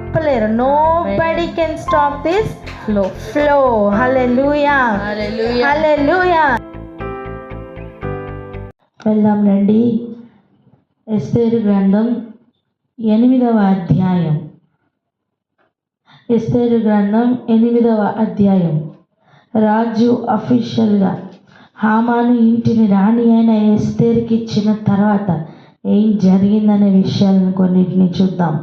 ఆపలేరు. Nobody can stop this flow. Hallelujah, hallelujah. వెళ్దాం రండి. ఎస్తేరు గ్రంథం 8వ అధ్యాయం. ఎస్తేరు గ్రంథం 8వ అధ్యాయం. రాజు అఫీషియల్గా హామాను ఇంటిని రాణి అయిన ఎస్తేరుకి ఇచ్చిన తర్వాత ఏం జరిగిందనే విషయాలను కొన్నిటిని చూద్దాం.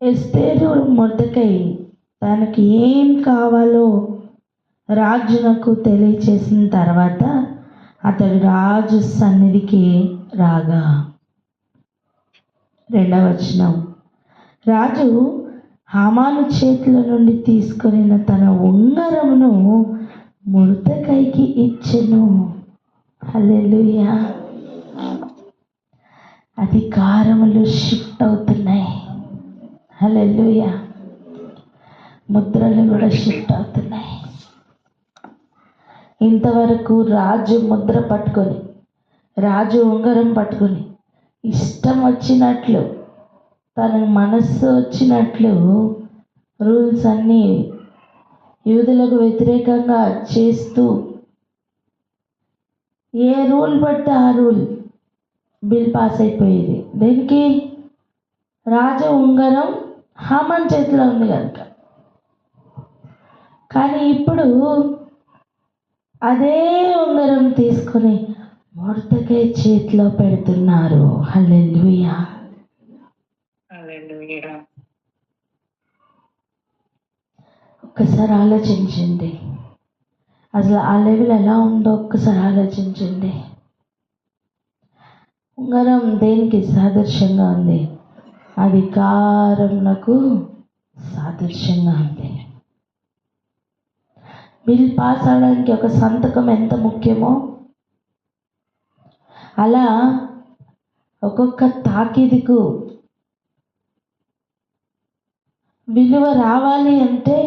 ఎస్తేరు మొర్దెకై తనకి ఏం కావాలో రాజునకు తెలియచేసిన తర్వాత అతడు రాజు సన్నిధికి రాగా, 2వ వచనం, రాజు హామాను చేతుల నుండి తీసుకొని తన ఉంగరమును మొర్దెకైకి ఇచ్చెను. హల్లెలూయా. అధికారములు షిఫ్ట్ అవుతున్నాయి. హల్లెలూయా. ముద్రలు కూడా షిఫ్ట్ అవుతున్నాయి. ఇంతవరకు రాజు ముద్ర పట్టుకొని, రాజు ఉంగరం పట్టుకొని ఇష్టం వచ్చినట్లు, తన మనస్సు వచ్చినట్లు రూల్స్ అన్నీ యూదులకు వ్యతిరేకంగా చేస్తూ ఏ రూల్ పడితే ఆ రూల్ బిల్ పాస్ అయిపోయేది. దేనికి? రాజు ఉంగరం హామాన్ చేతిలో ఉంది కనుక. కానీ ఇప్పుడు అదే ఉంగరం తీసుకొని మొర్దెకై చేతిలో పెడుతున్నారు. హల్లెలూయా. ఒక్కసారి ఆలోచించండి, అసలు ఆ లెవెల్ ఎలా ఉందో ఒక్కసారి ఆలోచించండి. ఉంగరం దేనికి సాదృశ్యంగా ఉంది? అధికారమునకు సాదృశ్యంగా ఉంది. బిల్ పాస్ అవడానికి ఒక సంతకం ఎంత ముఖ్యమో, అలా ఒక్కొక్క తాకిదికు విలువ రావాలి అంటే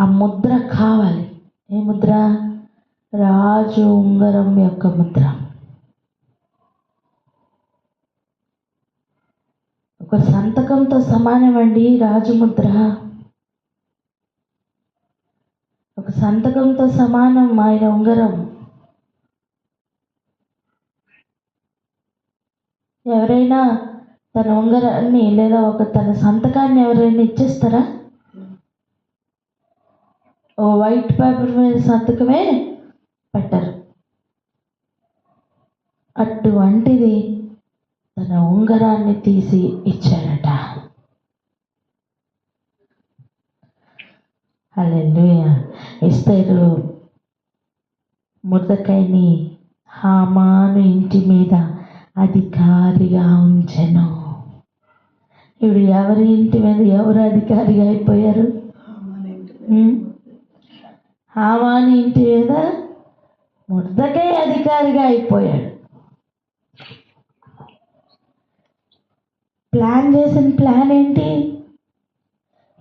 ఆ ముద్ర కావాలి. ఏ ముద్ర? రాజు ఉంగరం యొక్క ముద్ర. ఒక సంతకంతో సమానమండి రాజు ముద్ర. ఒక సంతకంతో సమానం ఆయన ఉంగరం. ఎవరైనా తన ఉంగరాన్ని లేదా తన సంతకాన్ని ఎవరైనా ఇచ్చేస్తారా? ఓ వైట్ పేపర్ మీద సంతకమే పెట్టరు. అటువంటిది తన ఉంగరాన్ని తీసి ఇచ్చాడట. హల్లెలూయా. ఎస్తేరు మొర్దెకైని హామాను ఇంటి మీద అధికారిగా ఉంచెను. ఇప్పుడు ఎవరి ఇంటి మీద ఎవరు అధికారిగా అయిపోయారు? హామాను ఇంటి మీద మొర్దెకై అధికారిగా అయిపోయాడు. ప్లాన్ చేసిన ప్లాన్ ఏంటి?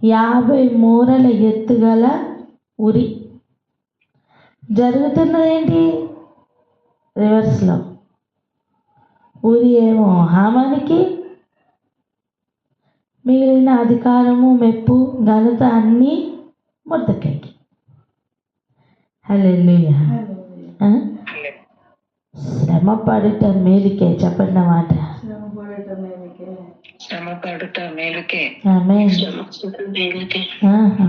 50 మూరల ఎత్తుగల ఉరి. జరుగుతున్నది ఏంటి? రివర్స్లో. ఉరి ఏమో హామానికి, మిగిలిన అధికారము, మెప్పు, ఘనత అన్నీ మొర్దెకైకి. హల్లెలూయా. శ్రమ పడుట మేలుకే. చెప్పండి మాట.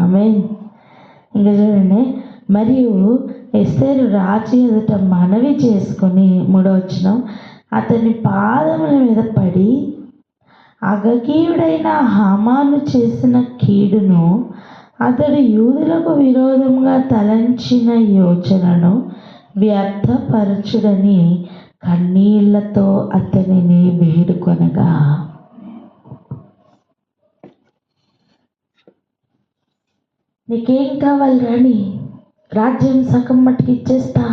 ఆమేన్. ఇంకా చూడండి. మరియు ఎస్తేరు రాజు ఎదుట మనవి చేసుకొని, 3వ వచనం, అతని పాదముల మీద పడి అగగీయుడైన హామాను చేసిన కీడును, అతడు యూదులకు విరోధంగా తలంచిన యోచనను వ్యర్థపరచుడని కన్నీళ్లతో అతనిని వేడుకొనగా. నీకేం కావాలి రాని, రాజ్యం సగం మట్టుకు ఇచ్చేస్తా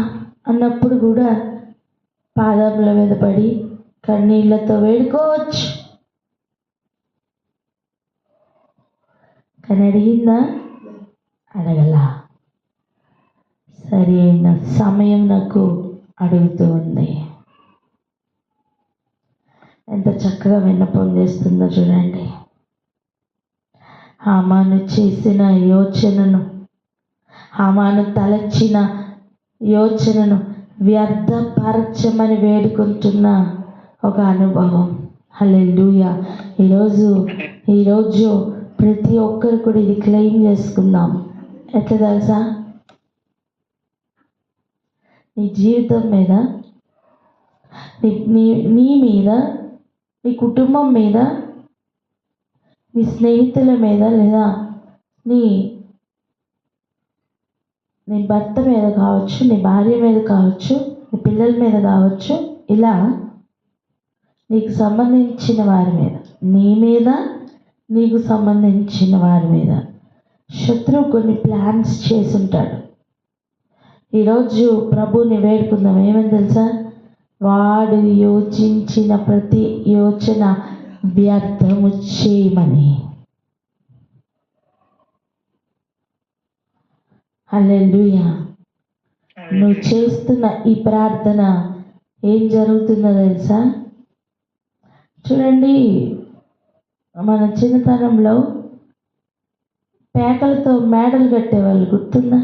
అన్నప్పుడు కూడా పాదముల మీద పడి కన్నీళ్లతో వేడుకోవచ్చు. కానీ అడిగిందా? అడగలా. సరి అయిన సమయం నాకు అడుగుతూ ఉంది. ఎంత చక్కగా విన్నపం చేస్తుందో చూడండి. హామాను చేసిన యోచనను, హామాను తలచిన యోచనను వ్యర్థపరచమని వేడుకుంటున్న ఒక అనుభవం. హల్లెలూయా. ఈరోజు ప్రతి ఒక్కరు కూడా ఇది క్లెయిమ్ చేసుకుందాం. ఎట్లా తెలుసా? నీ జీవితం మీద, నీ మీద, నీ కుటుంబం మీద, నీ స్నేహితుల మీద, లేదా నీ భర్త మీద కావచ్చు, నీ భార్య మీద కావచ్చు, నీ పిల్లల మీద కావచ్చు, ఇలా నీకు సంబంధించిన వారి మీద, నీ మీద, నీకు సంబంధించిన వారి మీద శత్రువు కొన్ని ప్లాన్స్ చేసి ఉంటాడు. ఈరోజు ప్రభుని వేడుకుందాం. ఏమని తెలుసా? వాడు యోచించిన ప్రతి యోచన వ్యర్థము చేయమని. హల్లెలూయా. నువ్వు చేస్తున్న ఈ ప్రార్థన ఏం జరుగుతుందో తెలుసా? చూడండి, మన చిన్నతనంలో పేకలతో మేడలు కట్టేవాళ్ళు, గుర్తుందా?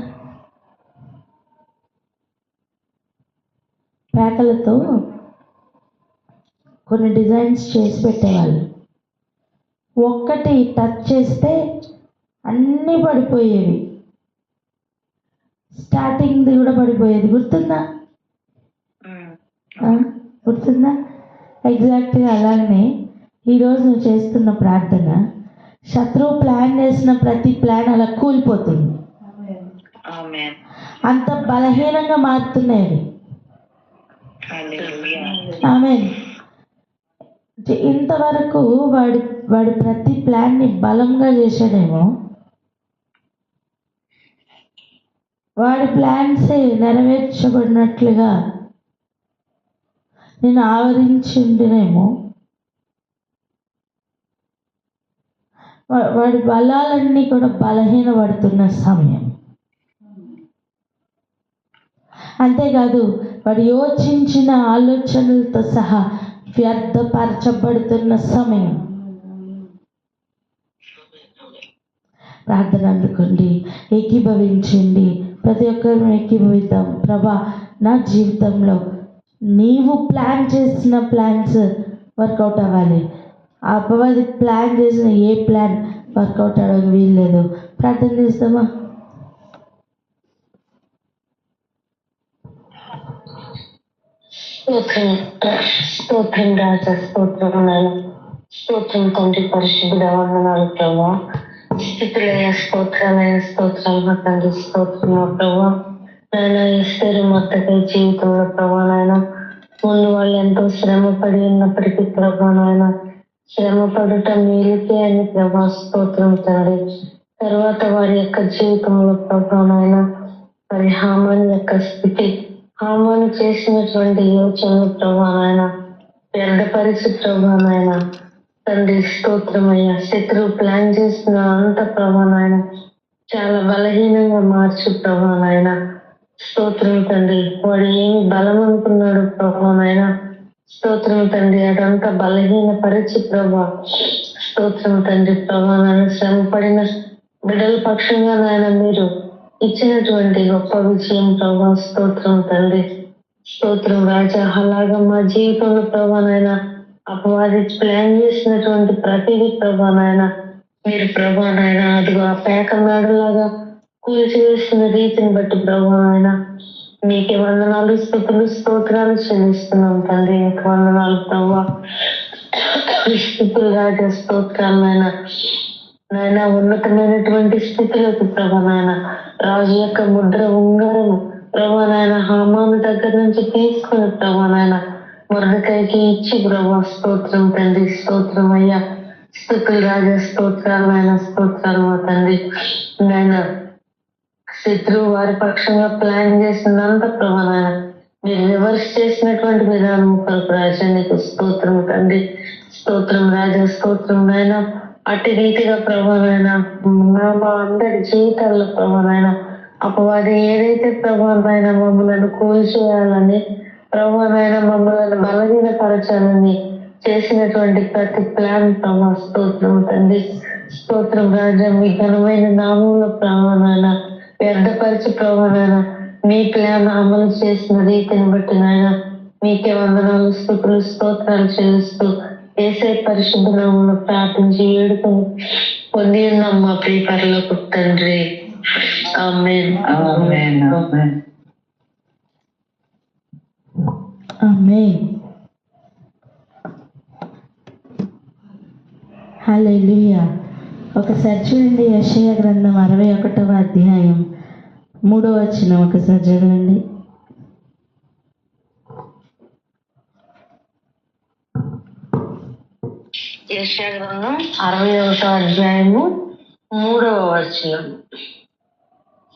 పేకలతో కొన్ని డిజైన్స్ చేసి పెట్టేవాళ్ళు. ఒక్కటి టచ్ చేస్తే అన్నీ పడిపోయేవి. స్టార్టింగ్ది కూడా పడిపోయేది. గుర్తుందా? ఎగ్జాక్ట్గా అలాగనే ఈరోజు నువ్వు చేస్తున్న ప్రార్థన, శత్రువు ప్లాన్ చేసిన ప్రతి ప్లాన్ అలా కూలిపోతుంది. అంత బలహీనంగా మారుతున్నాయి. ఆమేన్. ఇంతవరకు వాడు ప్రతి ప్లాన్ని బలంగా చేశాడేమో, వాడి ప్లాన్సే నెరవేర్చబడినట్లుగా నేను ఆవరించి ఉంటేనేమో, వాడి బలాలన్నీ కూడా బలహీనపడుతున్న సమయం. అంతేకాదు, వాడు యోచించిన ఆలోచనలతో సహా వ్యర్థపరచబడుతున్న సమయం. ప్రార్థన అందుకోండి, ఏకీభవించండి. ప్రతి ఒక్కరు ఏకీభవిద్దాం. ప్రభా, నా జీవితంలో నీవు ప్లాన్ చేసిన ప్లాన్స్ వర్కౌట్ అవ్వాలి. ఆ అపవాది ప్లాన్ చేసిన ఏ ప్లాన్ వర్కౌట్ అవ్వడం వీల్లేదు. ప్రార్థన చేస్తామా? స్తోత్రం రాజా, స్తోత్రం నాయన, స్తోత్రం తండ్రి, పరిశుద్ధుడ, వందనాలు ప్రభా. స్థితులయ్య స్తోత్రాలయ, స్తోత్రం మా తండ్రి, స్తోత్రం మా ప్రభా. నాయన ఎస్తేరు మొత్తకై జీవితంలో ప్రభా నాయన, ముందు వాళ్ళు ఎంతో శ్రమ పడి ఉన్నప్పటికీ ప్రభా నాయన, శ్రమ పడుట మేలుకే అని ప్రభా, స్తోత్రం తండ్రి. తర్వాత వారి యొక్క జీవితంలో ప్రభా నాయన, మరి హామాన్ యొక్క స్థితి, హామాను చేసినటువంటి యోచనలు ప్రభా నాయన వ్యర్థపరిచి ప్రభా నాయన తండ్రి, స్తోత్రమయ్యా. శత్రువు ప్లాన్ చేసిన అంత ప్రభా నాయన చాలా బలహీనంగా మార్చు ప్రభా నాయన, స్తోత్రం తండ్రి. వాడు ఏమి బలం అనుకున్నాడు ప్రభా నాయన, స్తోత్రం తండ్రి, అదంతా బలహీన పరిచి ప్రభా, స్తోత్రం తండ్రి. ప్రభా నాయన శ్రమ పడిన బిడ్డల పక్షంగా నాయన మీరు ఇచ్చినటువంటి గొప్ప విజయం ప్రభా, స్తోత్రం తండ్రి, స్తోత్రం రాజా. అలాగా మా జీవితంలో ప్రభా నాయన అపవాది ప్లాన్ చేసినటువంటి ప్రతిదీ ప్రభా నాయన మీరు ప్రభా నాయన అదిగో ఆ పేక మేడలాగా కూల్చివేస్తున్న రీతిని బట్టి ప్రభా నాయన మీకే వందనాలు, స్తుతులు, స్తోత్రాలు చెల్లిస్తున్నాం తండ్రి. మీకు వందనాలు ప్రభా, స్థుతులు రాజా, స్తోత్రాలు నాయన. నాయన ఉన్నతమైనటువంటి స్థితిలోకి ప్రభా నాయన రాజు యొక్క ముద్ర ఉంగరము ప్రభా నాయన హామాను దగ్గర నుంచి తీసుకుని ప్రభా నాయన మొర్దెకైకి ఇచ్చి ప్రభా, స్తోత్రం తండ్రి, స్తోత్రం అయ్యా. స్థుతులు రాజా, స్తోత్రాలు నాయన, స్తోత్రాలు మా తండ్రి. నాయన శత్రువు వారి పక్షంగా ప్లాన్ చేసినంత ప్రభా నాయన మీరు రివర్స్ చేసినటువంటి విధానం కొరకు రాజా నీకు స్తోత్రం తండ్రి, స్తోత్రం రాజా, స్తోత్రం నాయన. అట్టి రీతిగా ప్రభా నాయన మా అందరి జీవితాల్లో ప్రభా నాయన అపవాది ఏదైతే ప్రభా నాయన మమ్మల్ని కూల్చేయాలని ప్రభా నాయన మమ్మల్ని బలహీనపరచాలని చేసినటువంటి ప్రతి ప్లాన్ ప్రభా స్తోత్రం తండ్రి. స్తోత్రం రాజా, మీ ఘనమైన నామంలో ప్రభావైనా వ్యర్థపరిచి ప్రభావైనా మీ ప్లాన్ అమలు చేసిన రీతిని బట్టి నాయన మీకే వందనాలు, స్తుతులు, స్తోత్రాలు చెల్లిస్తూ ఏసే పరిశుద్ధ నామంలో ప్రార్థించి వేడుకొని పొంది ఉన్నాం మా ప్రియ పరలోక తండ్రి. ఆమేన్. ఆమేన్. హల్లెలూయా. ఒకసారి చూడండి, యెషయా గ్రంథం 61వ అధ్యాయం 3వ వచనం ఒకసారి చదవండి. యెషయా గ్రంథం 61వ అధ్యాయము 3వ వచనం.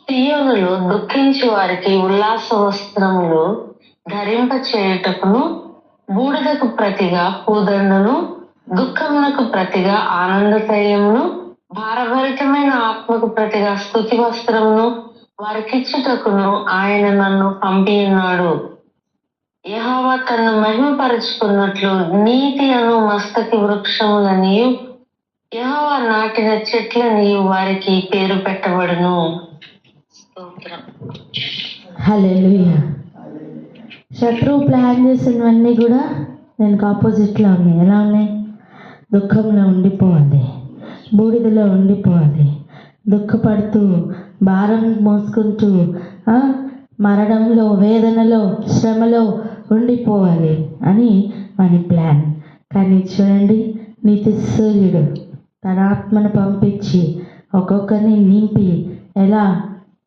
సియోనులో దుఃఖించి వారికి ఉల్లాస వస్త్రములు ధరింప చేయుటకును, బూడిదకు ప్రతిగా పూదండను, దుఃఖమునకు ప్రతిగా ఆనంద తైలమును, భారభరితమైన ఆత్మకు ప్రతిగా స్తుతి వస్త్రమును వారికిచ్చుటకును ఆయన నన్ను పంపి ఉన్నాడు. యెహోవా తన్ను మహిమపరుచుకున్నట్లు నీతి అను మస్తకి వృక్షములనియు యెహోవా నాటిన చెట్లనియు వారికి పేరు పెట్టబడును. స్తోత్రం. హల్లెలూయా. శత్రువు ప్లాన్ చేసినవన్నీ కూడా దానికి ఆపోజిట్లో ఉన్నాయి. ఎలా ఉన్నాయి? దుఃఖంలో ఉండిపోవాలి, బూడిదలో ఉండిపోవాలి, దుఃఖపడుతూ భారం మోసుకుంటూ మరణంలో, వేదనలో, శ్రమలో ఉండిపోవాలి అని మన ప్లాన్. కానీ చూడండి, నీతి సూర్యుడు తన ఆత్మను పంపించి ఒక్కొక్కరిని నింపి ఎలా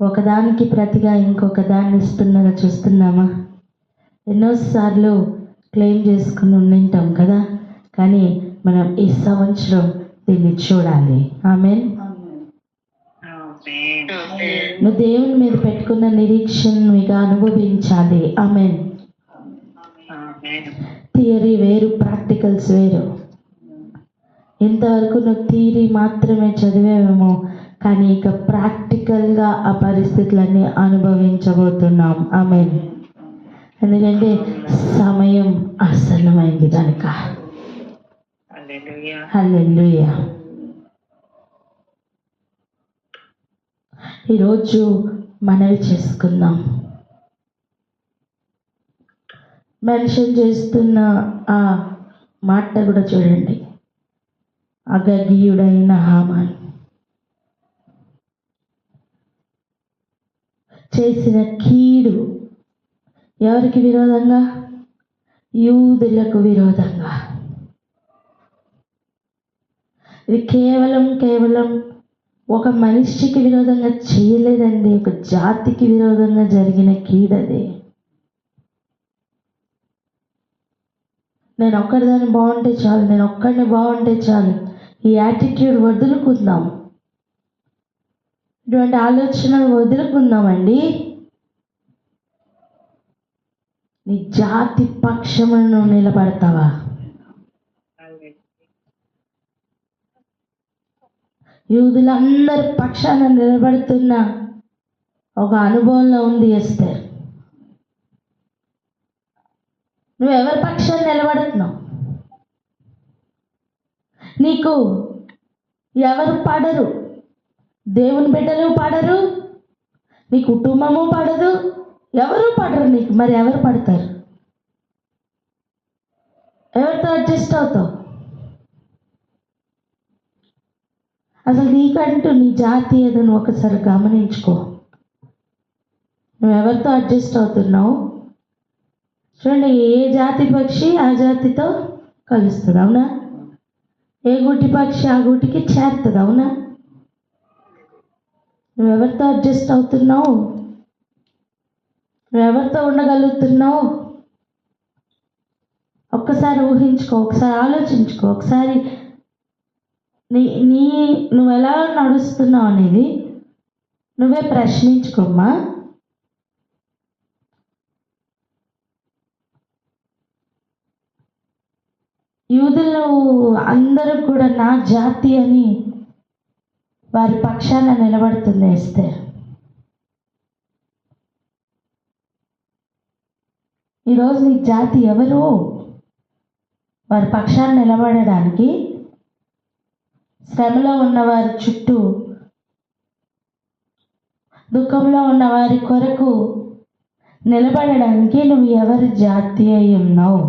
ఒకదానికి ప్రతిగా ఇంకొక దాన్ని ఇస్తున్నారో చూస్తున్నామా? ఎన్నోసార్లు క్లెయిమ్ చేసుకుని ఉండింటాం కదా, కానీ మనం ఈ సంవత్సరం దీన్ని చూడాలి. ఆమేన్. నువ్వు దేవుని మీద పెట్టుకున్న నిరీక్షను ఇక అనుభవించాలి. ఆమేన్. థియరీ వేరు, ప్రాక్టికల్స్ వేరు. ఇంతవరకు నువ్వు థియరీ మాత్రమే చదివేమేమో, కానీ ఇక ప్రాక్టికల్గా ఆ పరిస్థితులన్నీ అనుభవించబోతున్నాం. ఆమేన్. ఎందుకంటే సమయం ఆసన్నమైంది కనుక. హల్లెలూయా. ఈరోజు మనవి చేసుకుందాం. మెన్షన్ చేస్తున్న ఆ మాట కూడా చూడండి. అగగీయుడైన హామాన్ చేసిన కీడు ఎవరికి విరోధంగా? యూదులకు విరోధంగా. ఇది కేవలం ఒక మనిషికి విరోధంగా చేయలేదండి, ఒక జాతికి విరోధంగా జరిగిన కీడది. నేను ఒక్కడిదాన్ని బాగుంటే చాలు, నేను ఒక్కడిని బాగుంటే చాలు, ఈ యాటిట్యూడ్ వదులుకుందాం, ఇటువంటి ఆలోచనలు వదులుకుందామండి. నీ జాతి పక్షమును నిలబడతావా? యూదులందరి పక్షాన నిలబడుతున్న ఒక అనుభవంలో ఉంది ఎస్తేర్. నువ్వెవరి పక్షాన్ని నిలబడుతున్నావు? నీకు ఎవరు పడరు? దేవుని బిడ్డలు పడరు, నీ కుటుంబము పడదు, ఎవరు పడరు నీకు. మరి ఎవరు పడతారు? ఎవరితో అడ్జస్ట్ అవుతావు? అసలు నీకంటూ నీ జాతి ఏదో నువ్వు ఒకసారి గమనించుకో. నువ్వెవరితో అడ్జస్ట్ అవుతున్నావు? చూడండి, ఏ జాతి పక్షి ఆ జాతితో కలుస్తుంది, అవునా? ఏ గుట్టి పక్షి ఆ గుట్టికి చేరుతుంది, అవునా? నువ్వెవరితో అడ్జస్ట్ అవుతున్నావు? నువ్వెవరితో ఉండగలుగుతున్నావు? ఒక్కసారి ఊహించుకో, ఒకసారి ఆలోచించుకో, ఒకసారి నువ్వు ఎలా నడుస్తున్నావు అనేది నువ్వే ప్రశ్నించుకోమ్మా. యూదులు అందరూ కూడా నా జాతి అని వారి పక్షాన నిలబడుతుంది ఎస్తేర్. ఈరోజు నీ జాతి ఎవరు? వారి పక్షాన్ని నిలబడడానికి, శ్రమలో ఉన్న వారి చుట్టూ, దుఃఖంలో ఉన్న వారి కొరకు నిలబడడానికి నువ్వు ఎవరి జాతి అయి ఉన్నావు?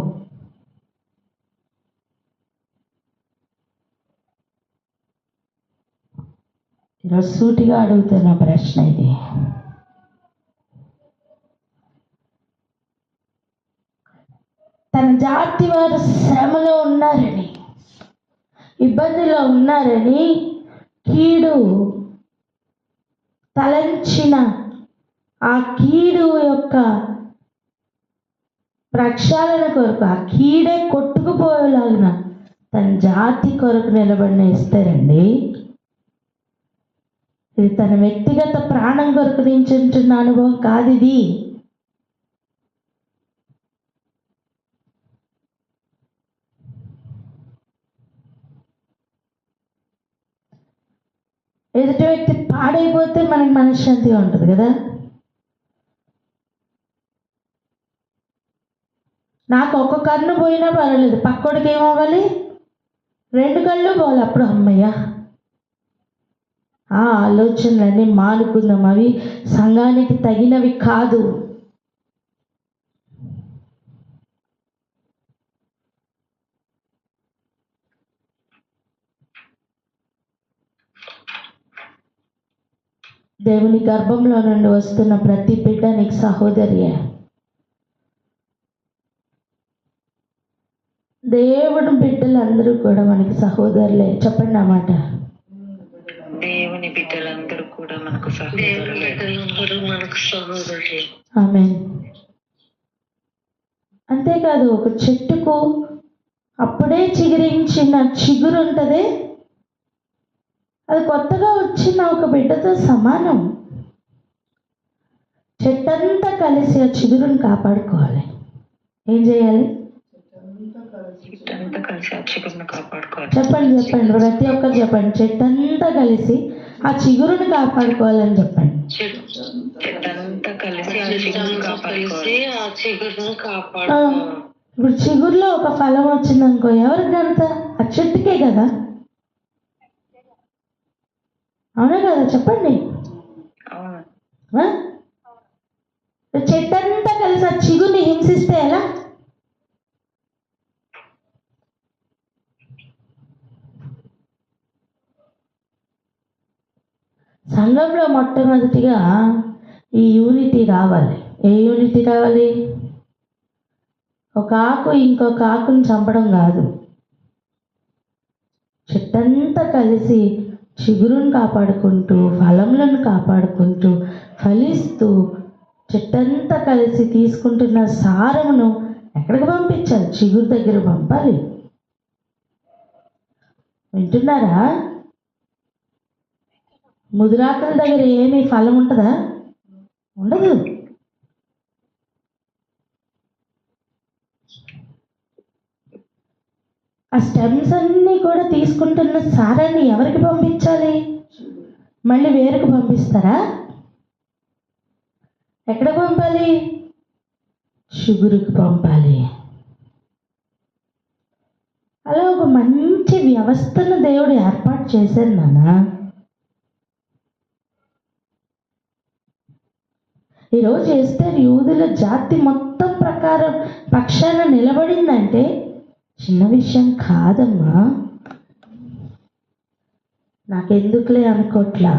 ఈరోజు సూటిగా అడుగుతున్న ప్రశ్న ఇది. తన జాతి వారు శ్రమలో ఉన్నారని, ఇబ్బందిలో ఉన్నారని కీడు తలంచిన ఆ కీడు యొక్క ప్రక్షాళన కొరకు, ఆ కీడే కొట్టుకుపోయేలాగిన తన జాతి కొరకు నిలబడిన ఇస్తారండి. ఇది తన వ్యక్తిగత ప్రాణం కొరకు నించుంటున్న అనుభవం కాదు ఇది. ఎదుటి వ్యక్తి పాడైపోతే మనకి మనశ్శాంతిగా ఉంటుంది కదా. నాకు ఒక కన్ను పోయినా పర్వాలేదు, పక్కోడికి ఏమవ్వాలి? 2 కళ్ళు పోవాలి. అప్పుడు అమ్మయ్య, ఆ ఆలోచనలన్నీ మానుకుందాం, అవి సంఘానికి తగినవి కాదు. దేవుని గర్భంలో నుండి వస్తున్న ప్రతి బిడ్డ నీకు సహోదరియే. దేవుని బిడ్డలందరూ కూడా మనకి సహోదరులే. చెప్పండి అన్నమాట. దేవుని బిడ్డలందరూ కూడా మనకు సహోదరులే. ఆమేన్. అంతేకాదు, ఒక చెట్టుకు అప్పుడే చిగురించిన చిగురు ఉంటుంది, అది కొత్తగా వచ్చిన ఒక బిడ్డతో సమానం. చెట్టంతా కలిసి ఆ చిగురుని కాపాడుకోవాలి. ఏం చేయాలి? చెట్టంతా కలిసి ఆ చిగురుని కాపాడుకోవాలి. చెప్పండి చెప్పండి, ప్రతి ఒక్కరు చెప్పండి. చెట్టంతా కలిసి ఆ చిగురుని కాపాడుకోవాలని చెప్పండి. చెట్టంతా కలిసి ఆ చిగురుని కాపాడుకోవాలి. ఇప్పుడు చిగురులో ఒక ఫలం వచ్చిందనుకో, ఎవరికి అంత? ఆ చెట్టుకే కదా. అవునా కదా? చెప్పండి. చెట్టంతా కలిసి ఆ చిగురిని హింసిస్తే ఎలా? సంఘంలో మొట్టమొదటిగా ఈ యూనిటీ రావాలి. ఏ యూనిటీ రావాలి? ఒక ఆకు ఇంకొక ఆకుని చంపడం కాదు. చెట్టంతా కలిసి చిగురును కాపాడుకుంటూ, ఫలములను కాపాడుకుంటూ, ఫలిస్తూ, చెట్టంతా కలిసి తీసుకుంటున్న సారమును ఎక్కడికి పంపించాలి? చిగురు దగ్గర పంపాలి. వింటున్నారా? ముదురాకుల దగ్గర ఏమీ ఫలం ఉంటుందా? ఉండదు. ఆ స్టెమ్స్ అన్నీ కూడా తీసుకుంటున్న సారాన్ని ఎవరికి పంపించాలి? మళ్ళీ వేరుకు పంపిస్తారా? ఎక్కడికి పంపాలి? చిగురుకు పంపాలి. అలా ఒక మంచి వ్యవస్థను దేవుడు ఏర్పాటు చేశారు నాన్న. ఈరోజు ఎస్తేర్ యూదుల జాతి మొత్తం ప్రకారం పక్షాన నిలబడిందంటే చిన్న విషయం కాదమ్మా. నాకెందుకులే అనుకోట్లా.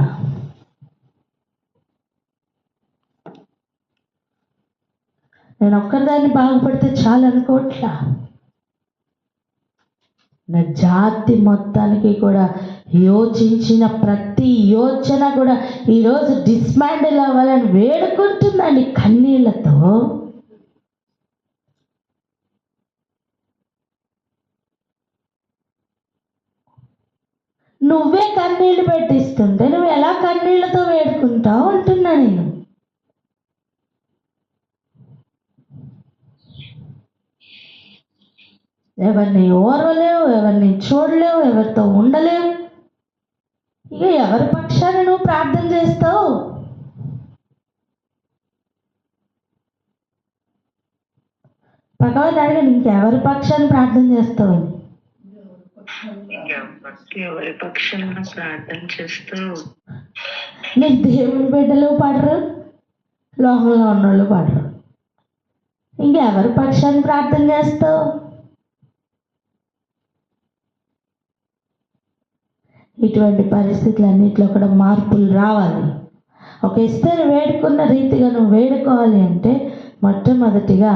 నేను ఒక్కరిదాన్ని బాగుపడితే చాలు అనుకోట్లా. నా జాతి మొత్తానికి కూడా యోచించిన ప్రతి యోచన కూడా ఈరోజు డిస్మాండిల్ అవ్వాలని వేడుకుంటుందండి కన్నీళ్లతో. నువ్వే కన్నీళ్లు పెట్టిస్తుంటే నువ్వు ఎలా కన్నీళ్లతో వేడుకుంటావు అంటున్నా నేను. ఎవరిని ఓర్వలేవు, ఎవరిని చూడలేవు, ఎవరితో ఉండలేవు. ఇక ఎవరి పక్షాన నువ్వు ప్రార్థన చేస్తావు? పక్కవారిని అడగండి, ఇంకెవరి పక్షాన్ని ప్రార్థన చేస్తావని. ఎవరి పక్షాన ప్రార్థన చేస్తావు? నీకు దేవుని బిడ్డలు పడరు, లోకంలో ఉన్నోళ్ళు పడరు, ఇంకెవరి పక్షాన్ని ప్రార్థన చేస్తావు? ఇటువంటి పరిస్థితులన్నింటిలో కూడా మార్పులు రావాలి. ఒక ఎస్తేరు వేడుకున్న రీతిగా నువ్వు వేడుకోవాలి అంటే మొట్టమొదటిగా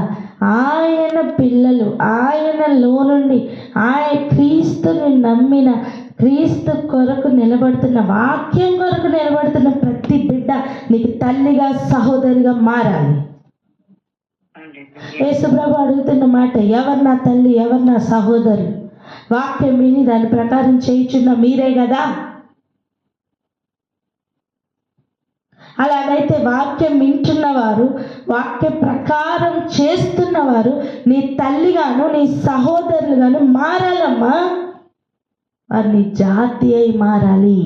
ఆయన పిల్లలు, ఆయనలో నుండి క్రీస్తుని నమ్మిన, క్రీస్తు కొరకు నిలబడుతున్న, వాక్యం కొరకు నిలబడుతున్న ప్రతి బిడ్డ నీకు తల్లిగా, సహోదరిగా మారాలి. యేసుప్రభు అడుగుతున్న మాట, ఎవరు నా తల్లి, ఎవరు నా సహోదరు? వాక్యం విని దాని ప్రకారం చేయుచున్న మీరే కదా. అలాగైతే వాక్యం వింటున్నవారు, వాక్య ప్రకారం చేస్తున్నవారు నీ తల్లిగాను, నీ సహోదరులుగాను మారాలమ్మా. వారు నీ జాతి అయి మారాలి.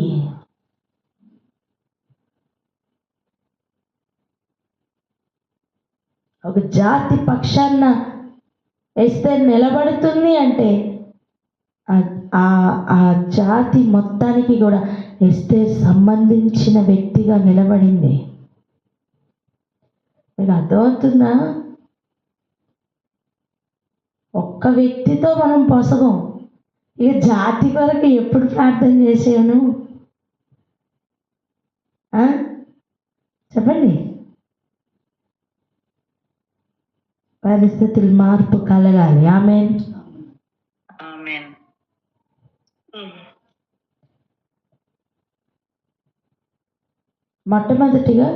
ఒక జాతి పక్షాన ఎస్తేరు నిలబడుతుంది అంటే ఆ జాతి మొత్తానికి కూడా ఎస్తేరు సంబంధించిన వ్యక్తిగా నిలబడింది. మీకు అర్థమవుతుందా? ఒక్క వ్యక్తితో మనం పొసగం. ఇక జాతి కొరకు ఎప్పుడు ప్రార్థన చేసాను చెప్పండి. పరిస్థితులు మార్పు కలగాలి. ఆమేన్. మొట్టమొదటిగా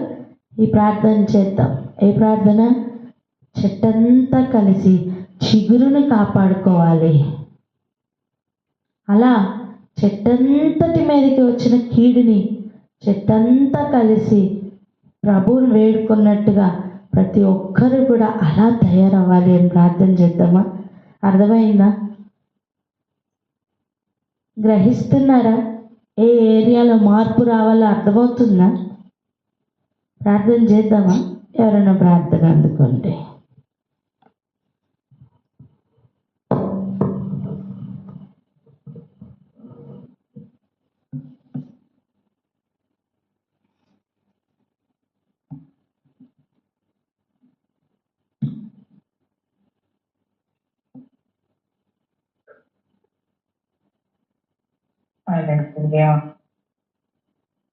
ఈ ప్రార్థన చేద్దాం. ఏ ప్రార్థన? చెట్టంతా కలిసి చిగురును కాపాడుకోవాలి. అలా చెట్టంతటి మీదకి వచ్చిన కీడుని చెట్టంతా కలిసి ప్రభువుని వేడుకున్నట్టుగా ప్రతి ఒక్కరు కూడా అలా తయారవ్వాలి అని ప్రార్థన చేద్దామా? అర్థమైందా? గ్రహిస్తున్నారా? ఏ ఏరియాలో మార్పు రావాలో అర్థమవుతుందా? ప్రార్థన చేద్దామా? ఎవరైనా ప్రార్థన అందుకోండి. Hallelujah.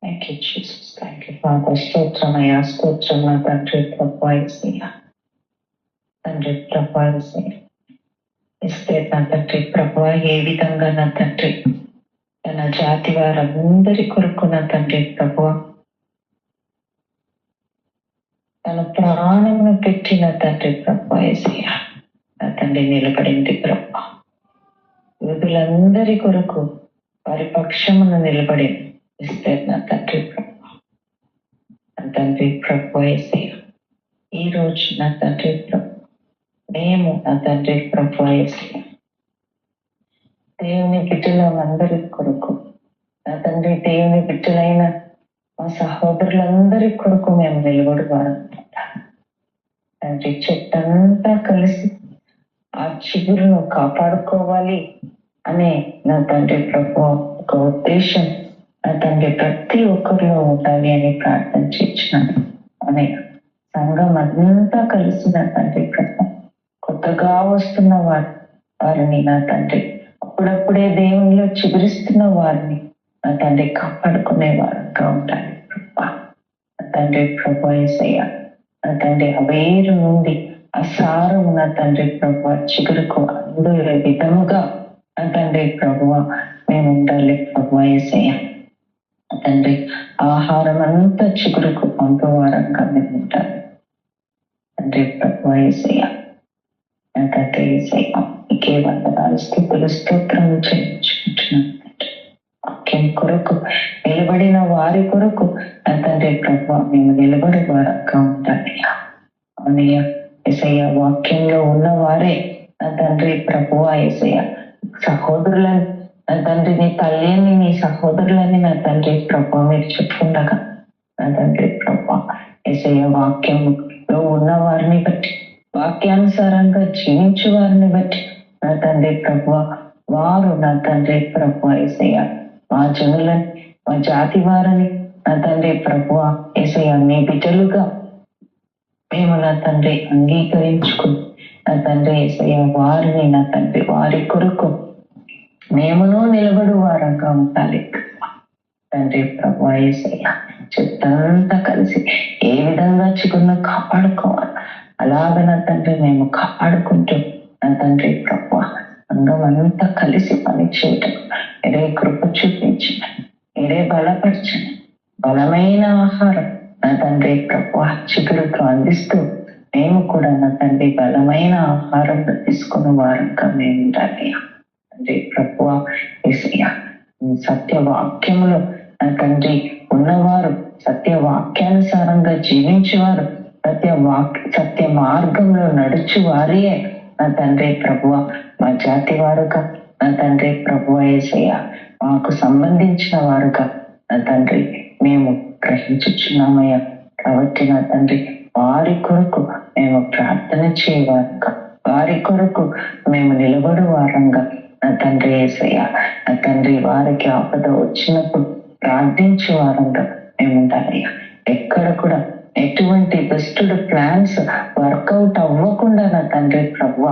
Thank you, Jesus. Thank you, Father. స్తోత్రమయ్యా, స్తోత్రం నా తండ్రి ప్రభావిసయ్యా, తండ్రి ప్రభావిసయ్యా. ఇస్తే నా తండ్రి ప్రభా ఏ విధంగా నా తండ్రి తన జాతి వారందరి కొరకు నా తండ్రి ప్రభా తన ప్రాణమును పెట్టిన తండ్రి ప్రభావిసయ్యా నా తండ్రి నిలబడింది ప్రభా. యూదులందరి కొరకు వారి పక్షమును నిలబడి ఇస్తే నా తండ్రి ప్రభా, నా తండ్రి ప్రభు యేసయ్యా. ఈ రోజు నా తండ్రి ప్రభు మేము నా తండ్రి ప్రభు యేసయ్యా దేవుని బిడ్డలందరి కొరకు నా తండ్రి దేవుని బిడ్డలైన మా సహోదరులందరి కొరకు మేము నిలబడువారు తండ్రి. చెట్టంతా కలిసి ఆ చిగురును కాపాడుకోవాలి అనే నా తండ్రి ప్రభు ఒక ఉద్దేశం నా తండ్రి ప్రతి ఒక్కరిలో ఉండాలి అని ప్రార్థన చేయించినాను. అనే సంఘం అంతా కలిసి నా తండ్రి ప్రభు కొత్తగా వస్తున్న వారిని నా తండ్రి అప్పుడప్పుడే దేవునిలో చిగురిస్తున్న వారిని నా తండ్రి కాపాడుకునే వారుగా ఉండాలి ప్రభా. నా తండ్రి ప్రభు యేసయ్యా నా తండ్రి అవేరు నుండి అసారము నా తండ్రి ప్రభు చిగురుకు అందే విధముగా నా తండ్రి ప్రభువ మేము ఉండాలి ప్రభు యేసయ్యా. తండ్రి ఆహారం అంతా చిగురుకు పంపేవారంగా మేము ఉండాలి తండ్రి ప్రభు యేసయ్యా. నా తండ్రి యేసయ్యా నీకే వందనాలు, స్తుతులు, స్తోత్రము చెల్లించుకుంటున్నాను. వాక్యం కొరకు నిలబడిన వారి కొరకు నా తండ్రి ప్రభు మేము నిలబడే వారంగా ఉండాలి అన్నయ్య యేసయ్యా. వాక్యంలో ఉన్న వారే నా తండ్రి ప్రభువ యేసయ్యా సహోదరులని నా తండ్రి నీ తల్లిని నీ సహోదరులని నా తండ్రి ప్రభు మీరు చెప్పుకుండగా నా తండ్రి ప్రభు యేసయ్య వాక్యంలో ఉన్న వారిని బట్టి వాక్యానుసారంగా జీవించు వారిని బట్టి నా తండ్రి ప్రభువ, వారు నా తండ్రి ప్రభువ యేసయ్య మా జనులని, మా జాతి వారిని నా తండ్రి ప్రభువ యేసయ్య మీ బిడ్డలుగా మేము నా తండ్రి అంగీకరించుకుని నా తండ్రి యేసయ్య వారిని నా తండ్రి వారి కొరకు మేమును నిలబడు వారంగా ఉండాలి తండ్రి ప్రభువా యేసయ్య. చెత్తంతా కలిసి ఏ విధంగా చిగురును కాపాడుకోవాలి అలాగ నా తండ్రి మేము కాపాడుకుంటూ నా తండ్రి ప్రభువా అంగం అంతా కలిసి పని చేయటం మీరే కృప చూపించండి, మీరే బలపరచండి. బలమైన ఆహారం నా తండ్రి ప్రభువా చిగురుకు అందిస్తూ మేము కూడా నా తండ్రి బలమైన ఆహారం తీసుకున్న వారంగా మేము ఉండాలి తండ్రి ప్రభువా యేసయ్య. సత్యవాక్యములు నా తండ్రి ఉన్నవారు, సత్యవాక్యానుసారంగా జీవించేవారు, సత్య మార్గంలో నడుచు వారే నా తండ్రి ప్రభువ మా జాతి వారుగా నా తండ్రి ప్రభువ యేసయ్య మాకు సంబంధించిన వారుగా నా తండ్రి మేము గ్రహించుచున్నామయ్యా. కాబట్టి నా తండ్రి వారి కొరకు మేము ప్రార్థన చేయవారుగా, వారి కొరకు మేము నిలబడు వారంగా నా తండ్రి యేసయ్య. నా తండ్రి వారికి ఆపద వచ్చినప్పుడు ప్రార్థించే వారంగా మేము ఉండాలయ్యా. ఎక్కడ కూడా ఎటువంటి దుష్టుడు ప్లాన్స్ వర్కౌట్ అవ్వకుండా నా తండ్రి ప్రభువ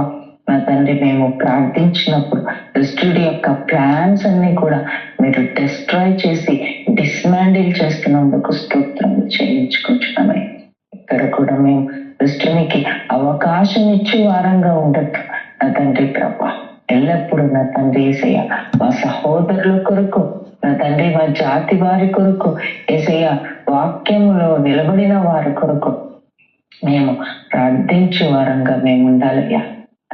నా తండ్రి మేము ప్రార్థించినప్పుడు దుష్టుడి యొక్క ప్లాన్స్ అన్ని కూడా మీరు డిస్ట్రాయ్ చేసి డిస్మాండిల్ చేస్తున్నందుకు స్తోత్రం చెల్లించుకుంటున్నామయ్యా. ఇక్కడ కూడా మేము దుష్టునికి అవకాశం ఇచ్చి వారంగా ఉండట్టు నా తండ్రి ప్రభువ ఎల్లప్పుడూ నా తండ్రి యేసయ్య మా సహోదరుల కొరకు నా తండ్రి మా జాతి వారి కొరకు యేసయ్య వాక్యములో నిలబడిన వారి కొరకు మేము ప్రార్థించే వారంగా మేము ఉండాలయ్యా.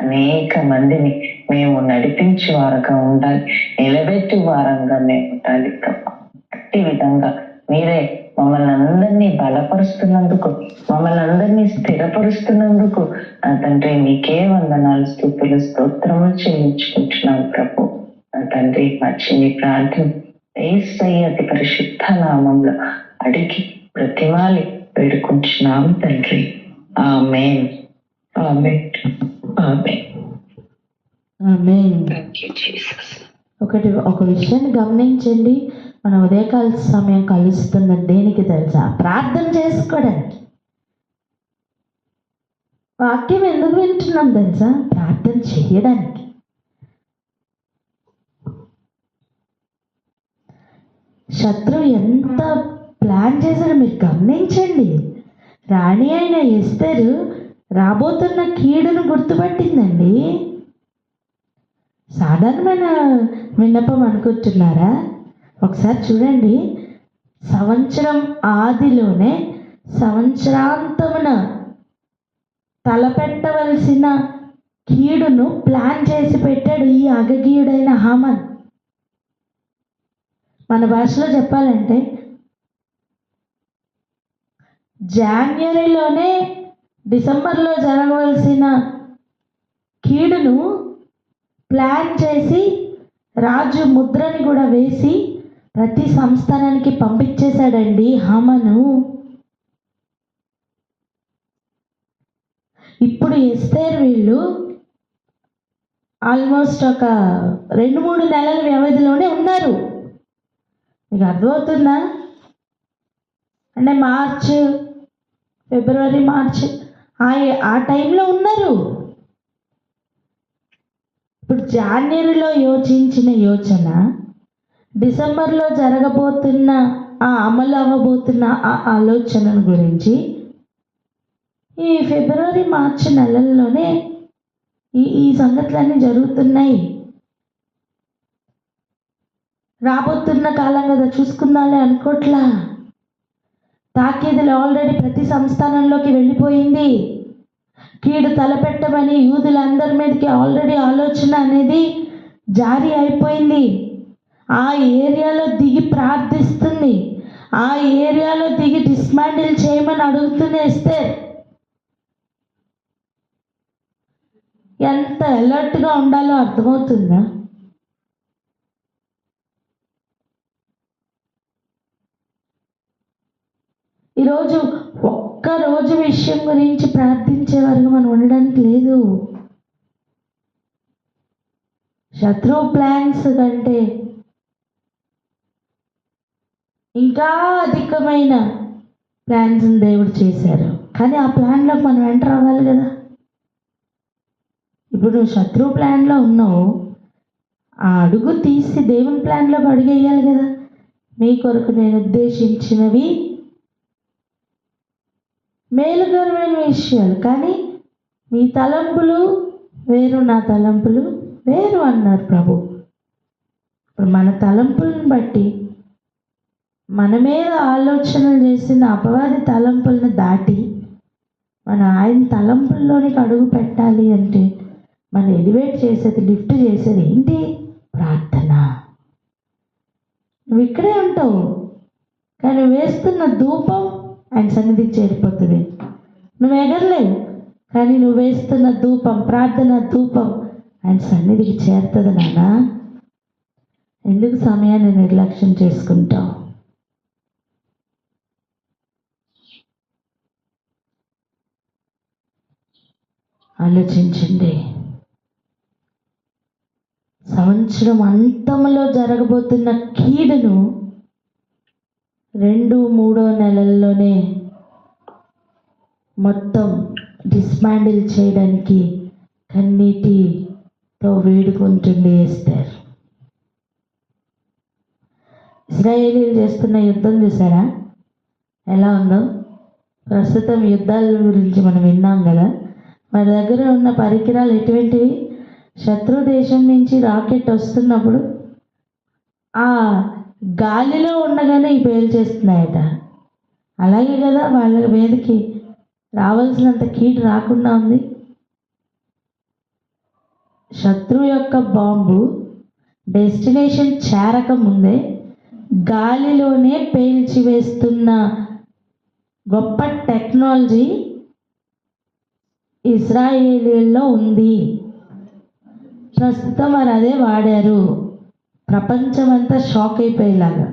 అనేక మందిని మేము నడిపించే వారుగా ఉండాలి, నిలబెట్టే వారంగా మేము ఉండాలి ప్రభా. అట్టి విధంగా మీరే మమ్మల్ని అందరినీ బలపరుస్తున్నందుకు, మమ్మల్ని అందరినీ స్థిరపరుస్తున్నందుకు నా తండ్రి మీకే వందనాలు, స్తుతులు, స్తోత్రములు చెల్లించుకుంటున్నాను ప్రభు. నా తండ్రి మా చిన్ని ప్రార్థన యేసయ్య అతి పరిశుద్ధ నామంలో అడిగి ప్రతిమాలి వేడుకుంటున్నాము తండ్రి. Amen, amen, amen. Amen. Thank you Jesus. ఒక విషయాన్ని గమనించండి. మన ఉదయకాల సమయం కలుస్తున్న దేనికి తెలుసా? ప్రార్థన చేసుకోవడానికి. వాక్యం ఎందుకు వింటున్నాం తెలుసా? ప్రార్థన చేయడానికి. శత్రువు ఎంత ప్లాన్ చేశాడో మీరు గమనించండి. రాణి అయిన ఎస్తేరు రాబోతున్న కీడును గుర్తుపట్టిందండి. సాధారణమైన విన్నపం అనుకుంటున్నారా? ఒకసారి చూడండి. సంవత్సరం ఆదిలోనే సంవత్సరాంతమున తలపెట్టవలసిన కీడును ప్లాన్ చేసి పెట్టాడు ఈ అగగీయుడైన హామాన్. మన భాషలో చెప్పాలంటే జాన్వరిలోనే డిసెంబర్లో జరగవలసిన కీడును ప్లాన్ చేసి రాజు ముద్రని కూడా వేసి ప్రతి సంస్థానానికి పంపించేశాడండి హామాను. ఇప్పుడు ఎస్తేర్ వీళ్ళు ఆల్మోస్ట్ ఒక 2-3 నెలల వ్యవధిలోనే ఉన్నారు. మీకు అర్థమవుతుందా? అంటే ఫిబ్రవరి మార్చ్ ఆ టైంలో ఉన్నారు. ఇప్పుడు జాన్వరిలో యోచించిన యోచన డిసెంబర్లో జరగబోతున్న అమలు అవ్వబోతున్న ఆ ఆలోచన గురించి ఈ ఫిబ్రవరి మార్చి నెలల్లోనే ఈ సంగతులన్నీ జరుగుతున్నాయి. రాబోతున్న కాలం కదా చూసుకుందాలే అనుకోట్లా. తాకీదులు ఆల్రెడీ ప్రతి సంస్థానంలోకి వెళ్ళిపోయింది. కీడు తలపెట్టమని యూదులందరి మీదకి ఆల్రెడీ ఆలోచన అనేది జారీ అయిపోయింది. ఆ ఏరియాలో దిగి ప్రార్థిస్తుంది, ఆ ఏరియాలో దిగి డిస్మాండిల్ చేయమని అడుగుతుంది ఎస్తేర్. ఎంత అలర్ట్గా ఉండాలో అర్థమవుతుందా? ఈరోజు ఒక్కరోజు విషయం గురించి ప్రార్థించే వరకు మనం ఉండడానికి లేదు. శత్రువు ప్లాన్స్ కంటే ఇంకా అధికమైన ప్లాన్స్ దేవుడు చేశారు. కానీ ఆ ప్లాన్లోకి మనం ఎంటర్ అవ్వాలి కదా. ఇప్పుడు నువ్వు శత్రువు ప్లాన్లో ఉన్నావు, ఆ అడుగు తీసి దేవుని ప్లాన్లోకి అడుగేయాలి కదా. మీ కొరకు నేను ఉద్దేశించినవి మేలుకరమైన విషయాలు, కానీ మీ తలంపులు వేరు, నా తలంపులు వేరు అన్నారు ప్రభు. ఇప్పుడు మన తలంపులను బట్టి మన మీద ఆలోచనలు చేసిన అపవాది తలంపులను దాటి మన ఆయన తలంపుల్లోనికి అడుగు పెట్టాలి అంటే మనం ఎలివేట్ చేసేది, లిఫ్ట్ చేసేది ఏంటి? ప్రార్థన. నువ్వు ఇక్కడే ఉంటావు, కానీ వేస్తున్న ధూపం ఆయన సన్నిధికి చేరిపోతుంది. నువ్వు ఎగరలేవు, కానీ నువ్వు వేస్తున్న ధూపం, ప్రార్థన ధూపం ఆయన సన్నిధికి చేరుతుంది. నాన్న, ఎందుకు సమయాన్ని నిర్లక్ష్యం చేసుకుంటావు? ఆలోచించండి. సంవత్సరం అంతంలో జరగబోతున్న కీడును 2-3 నెలల్లోనే మొత్తం డిస్మాండిల్ చేయడానికి కన్నీటితో వేడుకుంటుంది ఎస్తేర్. ఇశ్రాయేలీలు చేస్తున్న యుద్ధం చూసారా ఎలా ఉందో? ప్రస్తుతం యుద్ధాల గురించి మనం విన్నాం కదా. మన దగ్గర ఉన్న పరికరాలు ఎటువంటివి? శత్రు దేశం నుంచి రాకెట్ వస్తున్నప్పుడు ఆ గాలిలో ఉండగానే ఈ పేలు చేస్తున్నాయట. అలాగే కదా వాళ్ళ మీదకి రావాల్సినంత కీడు రాకుండా ఉంది. శత్రువు యొక్క బాంబు డెస్టినేషన్ చేరక ముందే గాలిలోనే పేల్చివేస్తున్న గొప్ప టెక్నాలజీ ఇశ్రాయేలీల్లో ఉంది. ప్రస్తుతం మరి అదే వాడారు. ప్రపంచం అంతా షాక్ అయిపోయేలాగా.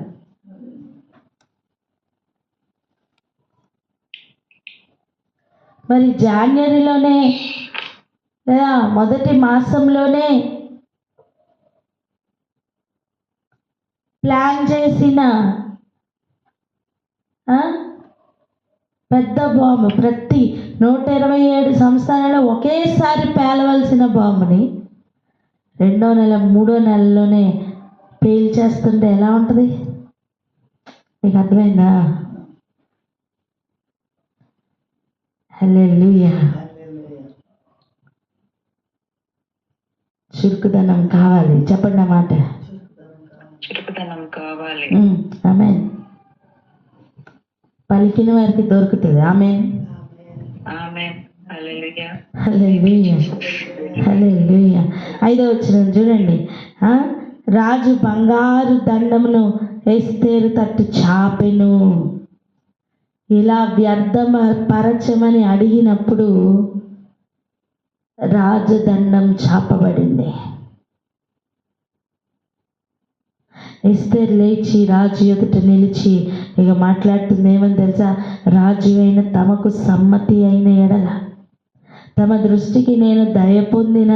మరి జాన్వరిలోనే లేదా మొదటి మాసంలోనే ప్లాన్ చేసిన పెద్ద బాంబు, ప్రతి 127 సంవత్సరాలలో ఒకేసారి పేలవలసిన బాంబుని 2వ నెల 3వ నెలలోనే పేల్చేస్తుంటే ఎలా ఉంటుంది? మీకు అర్థమైందా? హల్లెలూయా. చురుకుదనం కావాలి. చెప్పండి ఆ మాట. చురుకుదనం కావాలి. ఆమేన్. పలికిన వారికి దొరుకుతుంది. ఆమేన్. ఆమేన్. హల్లెలూయా. హల్లెలూయా. హల్లెలూయా. 5వ వచనం చూడండి. రాజు బంగారు దండమును ఎస్తేరు తట్టు చాపెను. ఇలా వ్యర్థపరచమని అడిగినప్పుడు రాజదండం చాపబడింది. ఎస్తేరు లేచి రాజు ఎదుట నిలిచి ఇక మాట్లాడుతుంది. ఏమని తెలుసా? రాజు అయిన తమకు సమ్మతి అయిన ఎడల తమ దృష్టికి నేను దయ పొందిన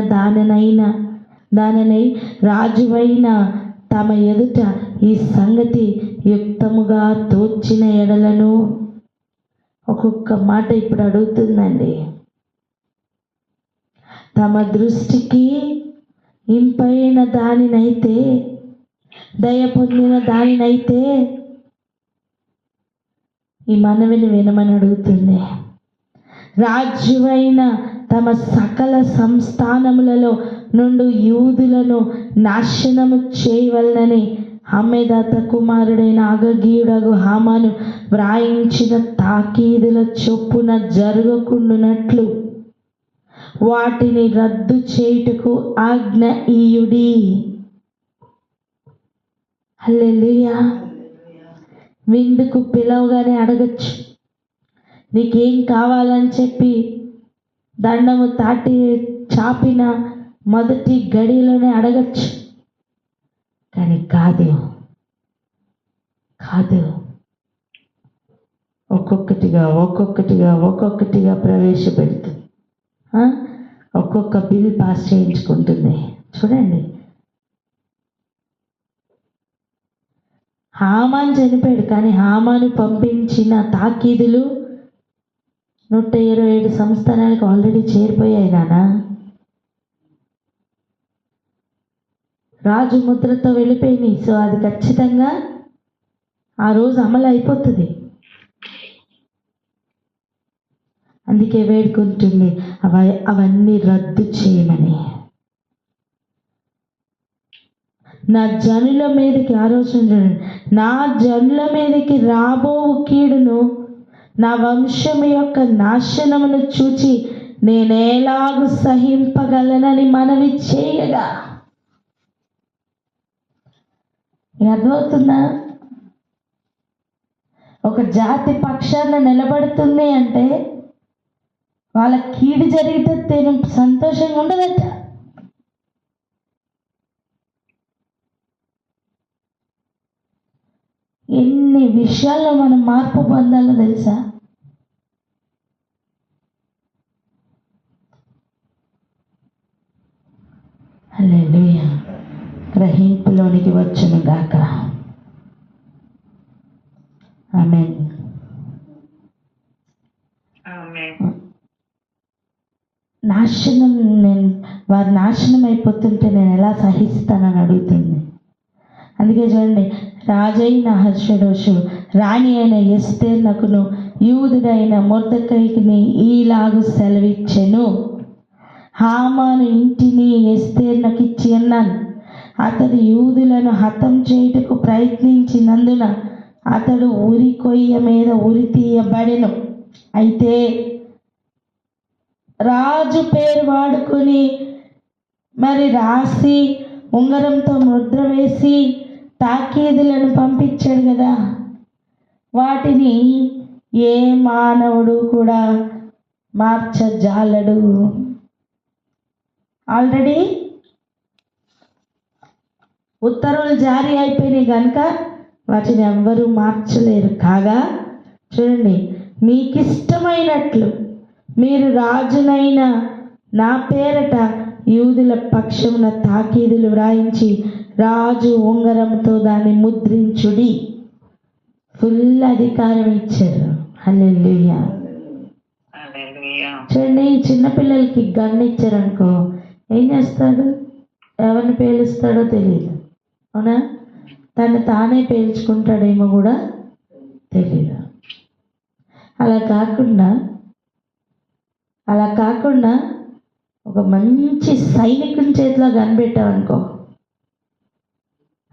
దానినై రాజువైన తమ ఎదుట ఈ సంగతి యుక్తముగా తోచిన ఎడలను. ఒక్కొక్క మాట ఇప్పుడు అడుగుతుందండి. తమ దృష్టికి ఇంపైన దానినైతే, దయ పొందిన దానినైతే ఈ మనవిని వినమని అడుగుతుంది. రాజువైన తమ సకల సంస్థానములలో నుండి యూదులను నాశనము చేయవలనని హమ్మెదాత కుమారుడైన అగగీయుడగు హామాను వ్రాయించిన తాకీదుల చొప్పున జరగకుండునట్లు వాటిని రద్దు చేయుటకు ఆజ్ఞ ఇయ్యుడి. హల్లెలూయా. విందుకు పిలవగానే అడగచ్చు. నీకేం కావాలని చెప్పి దండము చాపిన మొదటి గడిలోనే అడగచ్చు. కానీ కాదు. ఒక్కొక్కటిగా ప్రవేశపెడుతుంది. ఒక్కొక్క బిల్ పాస్ చేయించుకుంటుంది. చూడండి, హామాన్ చనిపోయాడు, కానీ హామాను పంపించిన తాకీదులు 127 సంస్థానాలకు ఆల్రెడీ చేరిపోయాయి నాన్న. రాజు ముద్రతో వెళ్ళిపోయినాయి. సో అది ఖచ్చితంగా ఆ రోజు అమలు అయిపోతుంది. అందుకే వేడుకుంటుంది అవన్నీ రద్దు చేయమని. నా జనుల మీదకి, ఆ రోజు చూడండి, నా జనుల మీదకి రాబో కీడును, నా వంశము యొక్క నాశనమును చూచి నేనేలాగు సహింపగలనని మనవి చేయగా. అర్థమవుతుందా? ఒక జాతి పక్షాన నిలబడుతుంది అంటే వాళ్ళ కీడు జరిగితే తను సంతోషంగా ఉండదట. ఎన్ని విషయాల్లో మనం మార్పు పొందాలో తెలుసా? హల్లెలూయా. గ్రహింపులోనికి వచ్చును గాక. ఆమేన్. వారు నాశనం అయిపోతుంటే నేను ఎలా సహిస్తానని అడుగుతుంది. అందుకే చూడండి, రాజైన అహష్వేరోషు రాణి అయిన ఎస్తేర్నకును యూదుడైన మొర్దెకైకి ఈలాగు సెలవిచ్చెను. హామాను ఇంటిని ఎస్తేర్నకు ఇచ్చి అన్నాను. అతడు యూదులను హతం చేయుటకు ప్రయత్నించినందున అతడు ఉరి కొయ్య మీద ఉరి తీయబడెను. అయితే రాజు పేరు వాడుకొని రాసి ఉంగరంతో ముద్ర వేసి తాకీదులను పంపించాడు కదా, వాటిని ఏ మానవుడు కూడా మార్చజాలడు. ఆల్రెడీ ఉత్తర్వులు జారీ అయిపోయినాయి కనుక వాటిని ఎవ్వరూ మార్చలేరు. కాగా చూడండి, మీకు ఇష్టమైనట్లు మీరు రాజునైన నా పేరట యూదుల పక్షమున తాకీదులు వ్రాయించి రాజు ఉంగరంతో దాన్ని ముద్రించుడి. ఫుల్ అధికారం ఇచ్చారు. హల్లెలూయా. చూడండి, చిన్నపిల్లలకి గన్ ఇచ్చారనుకో ఏం చేస్తాడు? ఎవరిని పేలుస్తాడో తెలియదు, అవునా? తను తానే పేల్చుకుంటాడేమో కూడా తెలియదు. అలా కాకుండా ఒక మంచి సైనికుని చేతిలో కనిపెట్టామనుకో,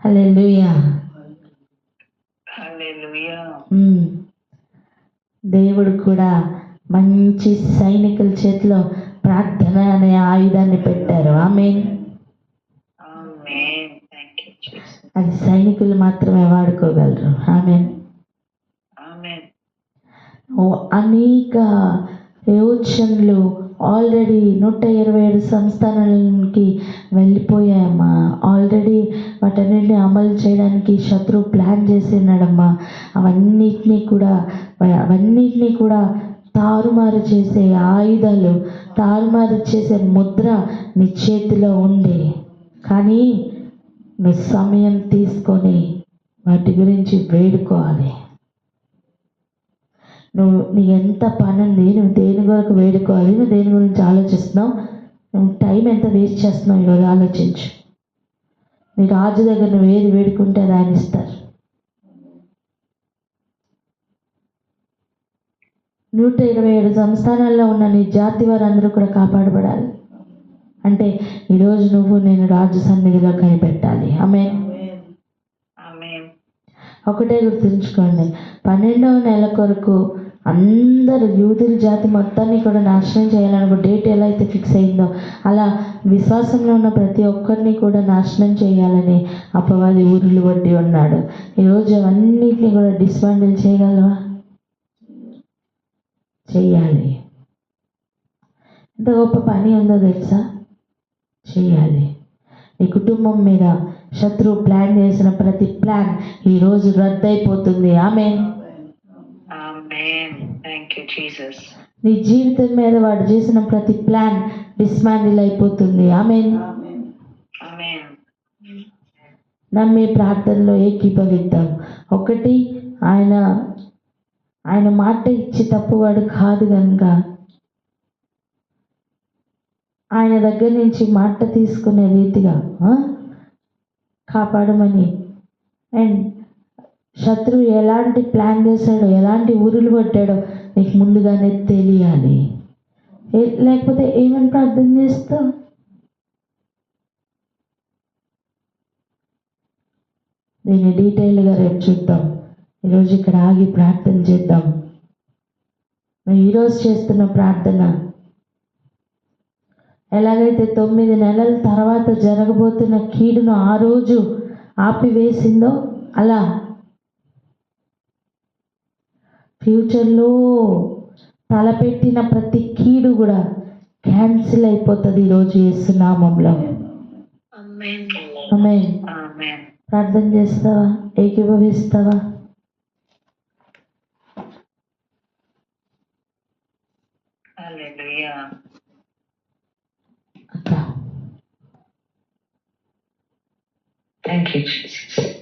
హల్లెలూయా, దేవుడు కూడా మంచి సైనికుల చేతిలో ప్రార్థన అనే ఆయుధాన్ని పెట్టారు. ఆమేన్. అది సైనికులు మాత్రమే వాడుకోగలరు. ఆమేన్. అనేక యోచనలు ఆల్రెడీ 127 సంస్థానాలకి వెళ్ళిపోయాయమ్మా. ఆల్రెడీ వాటన్నిటిని అమలు చేయడానికి శత్రువు ప్లాన్ చేసినాడమ్మా. అవన్నిటినీ కూడా తారుమారు చేసే ఆయుధాలు, తారుమారు చేసే ముద్ర నీ చేతిలో ఉంది. కానీ నువ్వు సమయం తీసుకొని వాటి గురించి వేడుకోవాలి. నీకు ఎంత పని ఉంది, నువ్వు దేని కొరకు వేడుకోవాలి, నువ్వు దేని గురించి ఆలోచిస్తున్నావు, నువ్వు టైం ఎంత వేస్ట్ చేస్తున్నావు ఈరోజు ఆలోచించు. నీ రాజు దగ్గర నువ్వు ఏది వేడుకుంటే అది ఆయన ఇస్తారు. 127 సంస్థానాల్లో ఉన్న నీ జాతి వారందరూ కూడా కాపాడబడాలి అంటే ఈరోజు నేను రాజు సన్నిధిలో కనిపెట్టాలి. ఆమేన్. ఒకటే గుర్తుంచుకోండి, 12వ నెల కొరకు అందరూ యూదుల జాతి మొత్తాన్ని కూడా నాశనం చేయాలనుకో డేట్ ఎలా అయితే ఫిక్స్ అయిందో అలా విశ్వాసంలో ఉన్న ప్రతి ఒక్కరిని కూడా నాశనం చేయాలని అపవాది ఊరులు వడ్డి ఉన్నాడు. ఈరోజు అవన్నిటిని కూడా డిస్మాండిల్ చేయగలవా? చెయ్యాలి. ఎంత గొప్ప పని ఉందో తెలుసా? చెయ్యాలి. నీ కుటుంబం మీద శత్రువు ప్లాన్ చేసిన ప్రతి ప్లాన్ ఈరోజు రద్దయిపోతుంది. ఆమేన్. Thank you, Jesus. నీ జీవితం మీద వాడు చేసిన ప్రతి ప్లాన్ డిస్మాండిల్ అయిపోతుంది. ఆమేన్. Amen. నమ్మే ప్రార్థనలో ఏకీభవిద్దాం. ఒకటి, ఆయన మాట ఇచ్చి తప్పువాడు కాదు కనుక ఆయన దగ్గర నుంచి మాట తీసుకునే రీతిగా కాపాడమని, అండ్ శత్రువు ఎలాంటి ప్లాన్ చేశాడో, ఎలాంటి ఊరులు పట్టాడో నీకు ముందుగానే తెలియాలి. లేకపోతే ఏమని ప్రార్థన చేస్తావు? దీన్ని డీటెయిల్గా రేపు చూద్దాం. ఈరోజు ఇక్కడ ఆగి ప్రార్థన చేద్దాం. నువ్వు ఈరోజు చేస్తున్న ప్రార్థన ఎలాగైతే 9 నెలల తర్వాత జరగబోతున్న కీడును ఆ రోజు ఆపివేసిందో, అలా ఫ్యూచర్లో తలపెట్టిన ప్రతి కీడు కూడా క్యాన్సిల్ అయిపోతుంది ఈరోజు యేసు నామములో. ఆమేన్. ప్రార్థన చేస్తావా? ఏకీభవిస్తావా? Hallelujah. అక్క Thank you, Jesus.